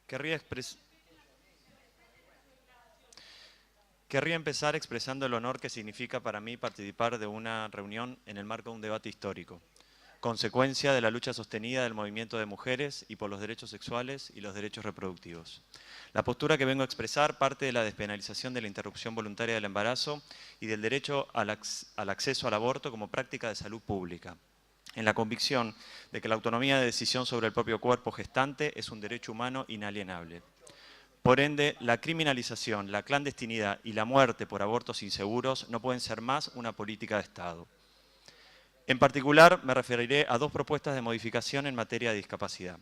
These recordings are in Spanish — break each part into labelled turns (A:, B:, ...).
A: Querría empezar expresando el honor que significa para mí participar de una reunión en el marco de un debate histórico, consecuencia de la lucha sostenida del movimiento de mujeres y por los derechos sexuales y los derechos reproductivos. La postura que vengo a expresar parte de la despenalización de la interrupción voluntaria del embarazo y del derecho al acceso al aborto como práctica de salud pública, en la convicción de que la autonomía de decisión sobre el propio cuerpo gestante es un derecho humano inalienable. Por ende, la criminalización, la clandestinidad y la muerte por abortos inseguros no pueden ser más una política de Estado. En particular, me referiré a dos propuestas de modificación en materia de discapacidad.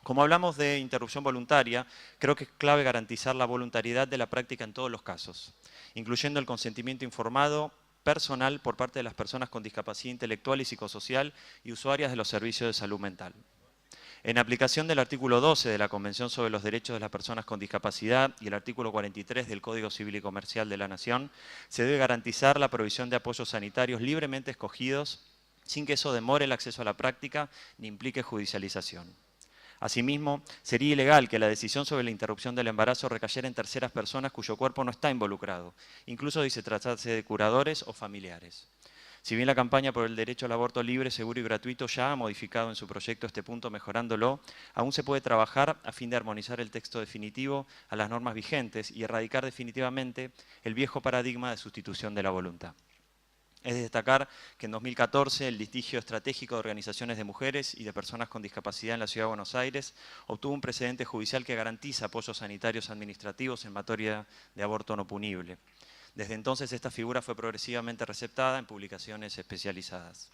A: Como hablamos de interrupción voluntaria, creo que es clave garantizar la voluntariedad de la práctica en todos los casos, incluyendo el consentimiento informado personal por parte de las personas con discapacidad intelectual y psicosocial y usuarias de los servicios de salud mental. En aplicación del artículo 12 de la Convención sobre los Derechos de las Personas con Discapacidad y el artículo 43 del Código Civil y Comercial de la Nación, se debe garantizar la provisión de apoyos sanitarios libremente escogidos sin que eso demore el acceso a la práctica ni implique judicialización. Asimismo, sería ilegal que la decisión sobre la interrupción del embarazo recayera en terceras personas cuyo cuerpo no está involucrado, incluso si se tratase de curadores o familiares. Si bien la campaña por el derecho al aborto libre, seguro y gratuito ya ha modificado en su proyecto este punto mejorándolo, aún se puede trabajar a fin de armonizar el texto definitivo a las normas vigentes y erradicar definitivamente el viejo paradigma de sustitución de la voluntad. Es de destacar que en 2014 el litigio estratégico de organizaciones de mujeres y de personas con discapacidad en la Ciudad de Buenos Aires obtuvo un precedente judicial que garantiza apoyos sanitarios administrativos en materia de aborto no punible. Desde entonces esta figura fue progresivamente receptada en publicaciones especializadas.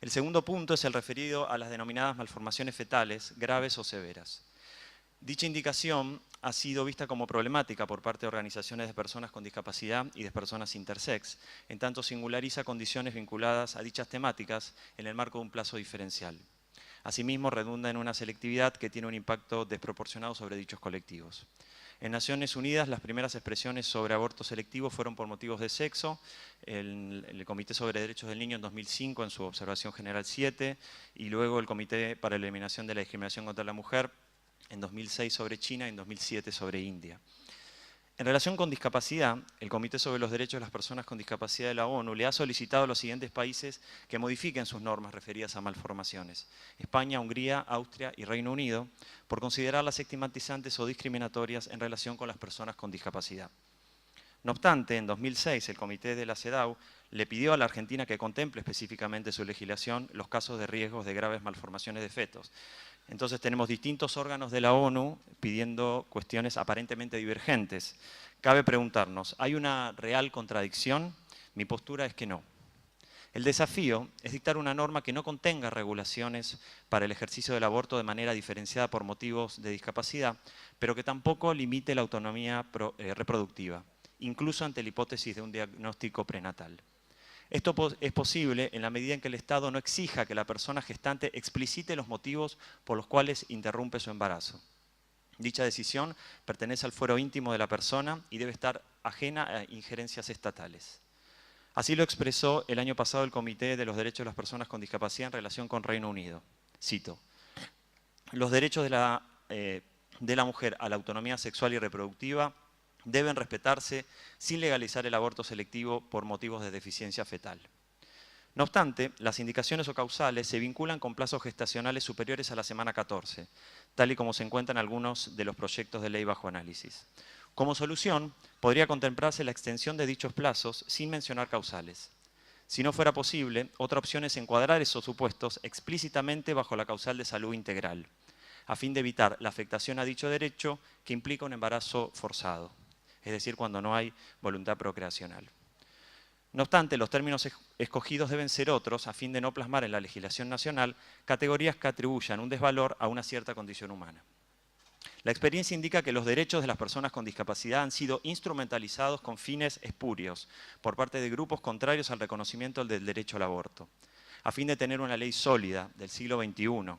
A: El segundo punto es el referido a las denominadas malformaciones fetales, graves o severas. Dicha indicación ha sido vista como problemática por parte de organizaciones de personas con discapacidad y de personas intersex, en tanto singulariza condiciones vinculadas a dichas temáticas en el marco de un plazo diferencial. Asimismo, redunda en una selectividad que tiene un impacto desproporcionado sobre dichos colectivos. En Naciones Unidas, las primeras expresiones sobre aborto selectivo fueron por motivos de sexo, el Comité sobre Derechos del Niño en 2005 en su Observación General 7, y luego el Comité para la Eliminación de la Discriminación contra la Mujer en 2006 sobre China y en 2007 sobre India. En relación con discapacidad, el Comité sobre los Derechos de las Personas con Discapacidad de la ONU le ha solicitado a los siguientes países que modifiquen sus normas referidas a malformaciones: España, Hungría, Austria y Reino Unido, por considerarlas estigmatizantes o discriminatorias en relación con las personas con discapacidad. No obstante, en 2006 el Comité de la CEDAW le pidió a la Argentina que contemple específicamente su legislación los casos de riesgos de graves malformaciones de fetos. Entonces tenemos distintos órganos de la ONU pidiendo cuestiones aparentemente divergentes. Cabe preguntarnos, ¿hay una real contradicción? Mi postura es que no. El desafío es dictar una norma que no contenga regulaciones para el ejercicio del aborto de manera diferenciada por motivos de discapacidad, pero que tampoco limite la autonomía reproductiva, incluso ante la hipótesis de un diagnóstico prenatal. Esto es posible en la medida en que el Estado no exija que la persona gestante explicite los motivos por los cuales interrumpe su embarazo. Dicha decisión pertenece al fuero íntimo de la persona y debe estar ajena a injerencias estatales. Así lo expresó el año pasado el Comité de los Derechos de las Personas con Discapacidad en relación con Reino Unido. Cito: los derechos de la mujer a la autonomía sexual y reproductiva deben respetarse sin legalizar el aborto selectivo por motivos de deficiencia fetal. No obstante, las indicaciones o causales se vinculan con plazos gestacionales superiores a la semana 14, tal y como se encuentra en algunos de los proyectos de ley bajo análisis. Como solución, podría contemplarse la extensión de dichos plazos sin mencionar causales. Si no fuera posible, otra opción es encuadrar esos supuestos explícitamente bajo la causal de salud integral, a fin de evitar la afectación a dicho derecho que implica un embarazo forzado, es decir, cuando no hay voluntad procreacional. No obstante, los términos escogidos deben ser otros a fin de no plasmar en la legislación nacional categorías que atribuyan un desvalor a una cierta condición humana. La experiencia indica que los derechos de las personas con discapacidad han sido instrumentalizados con fines espurios por parte de grupos contrarios al reconocimiento del derecho al aborto, a fin de tener una ley sólida del siglo XXI,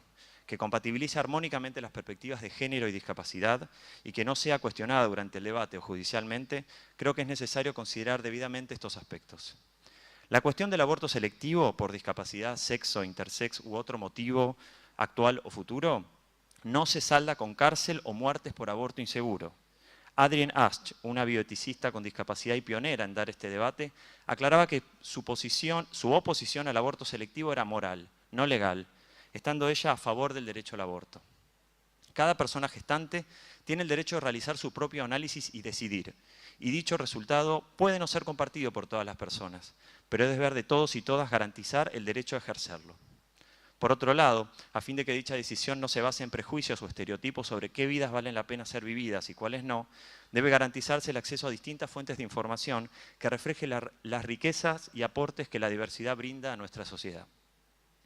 A: que compatibilice armónicamente las perspectivas de género y discapacidad y que no sea cuestionada durante el debate o judicialmente, creo que es necesario considerar debidamente estos aspectos. La cuestión del aborto selectivo por discapacidad, sexo, intersex u otro motivo actual o futuro no se salda con cárcel o muertes por aborto inseguro. Adrienne Asch, una bioeticista con discapacidad y pionera en dar este debate, aclaraba que su oposición al aborto selectivo era moral, no legal, estando ella a favor del derecho al aborto. Cada persona gestante tiene el derecho de realizar su propio análisis y decidir, y dicho resultado puede no ser compartido por todas las personas, pero es deber de todos y todas garantizar el derecho a ejercerlo. Por otro lado, a fin de que dicha decisión no se base en prejuicios o estereotipos sobre qué vidas valen la pena ser vividas y cuáles no, debe garantizarse el acceso a distintas fuentes de información que refleje las riquezas y aportes que la diversidad brinda a nuestra sociedad.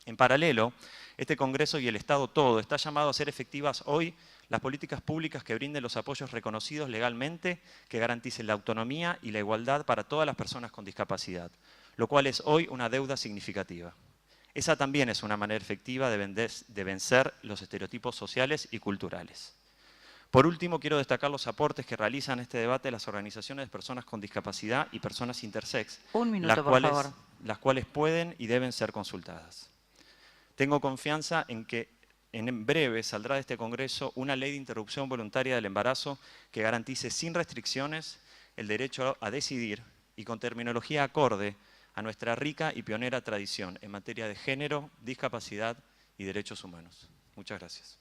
A: En paralelo, este Congreso y el Estado todo está llamado a hacer efectivas hoy las políticas públicas que brinden los apoyos reconocidos legalmente, que garanticen la autonomía y la igualdad para todas las personas con discapacidad, lo cual es hoy una deuda significativa. Esa también es una manera efectiva de vencer los estereotipos sociales y culturales. Por último, quiero destacar los aportes que realizan este debate las organizaciones de personas con discapacidad y personas intersex,
B: Un minuto, por favor.
A: las cuales pueden y deben ser consultadas. Tengo confianza en que en breve saldrá de este Congreso una ley de interrupción voluntaria del embarazo que garantice sin restricciones el derecho a decidir y con terminología acorde a nuestra rica y pionera tradición en materia de género, discapacidad y derechos humanos. Muchas gracias.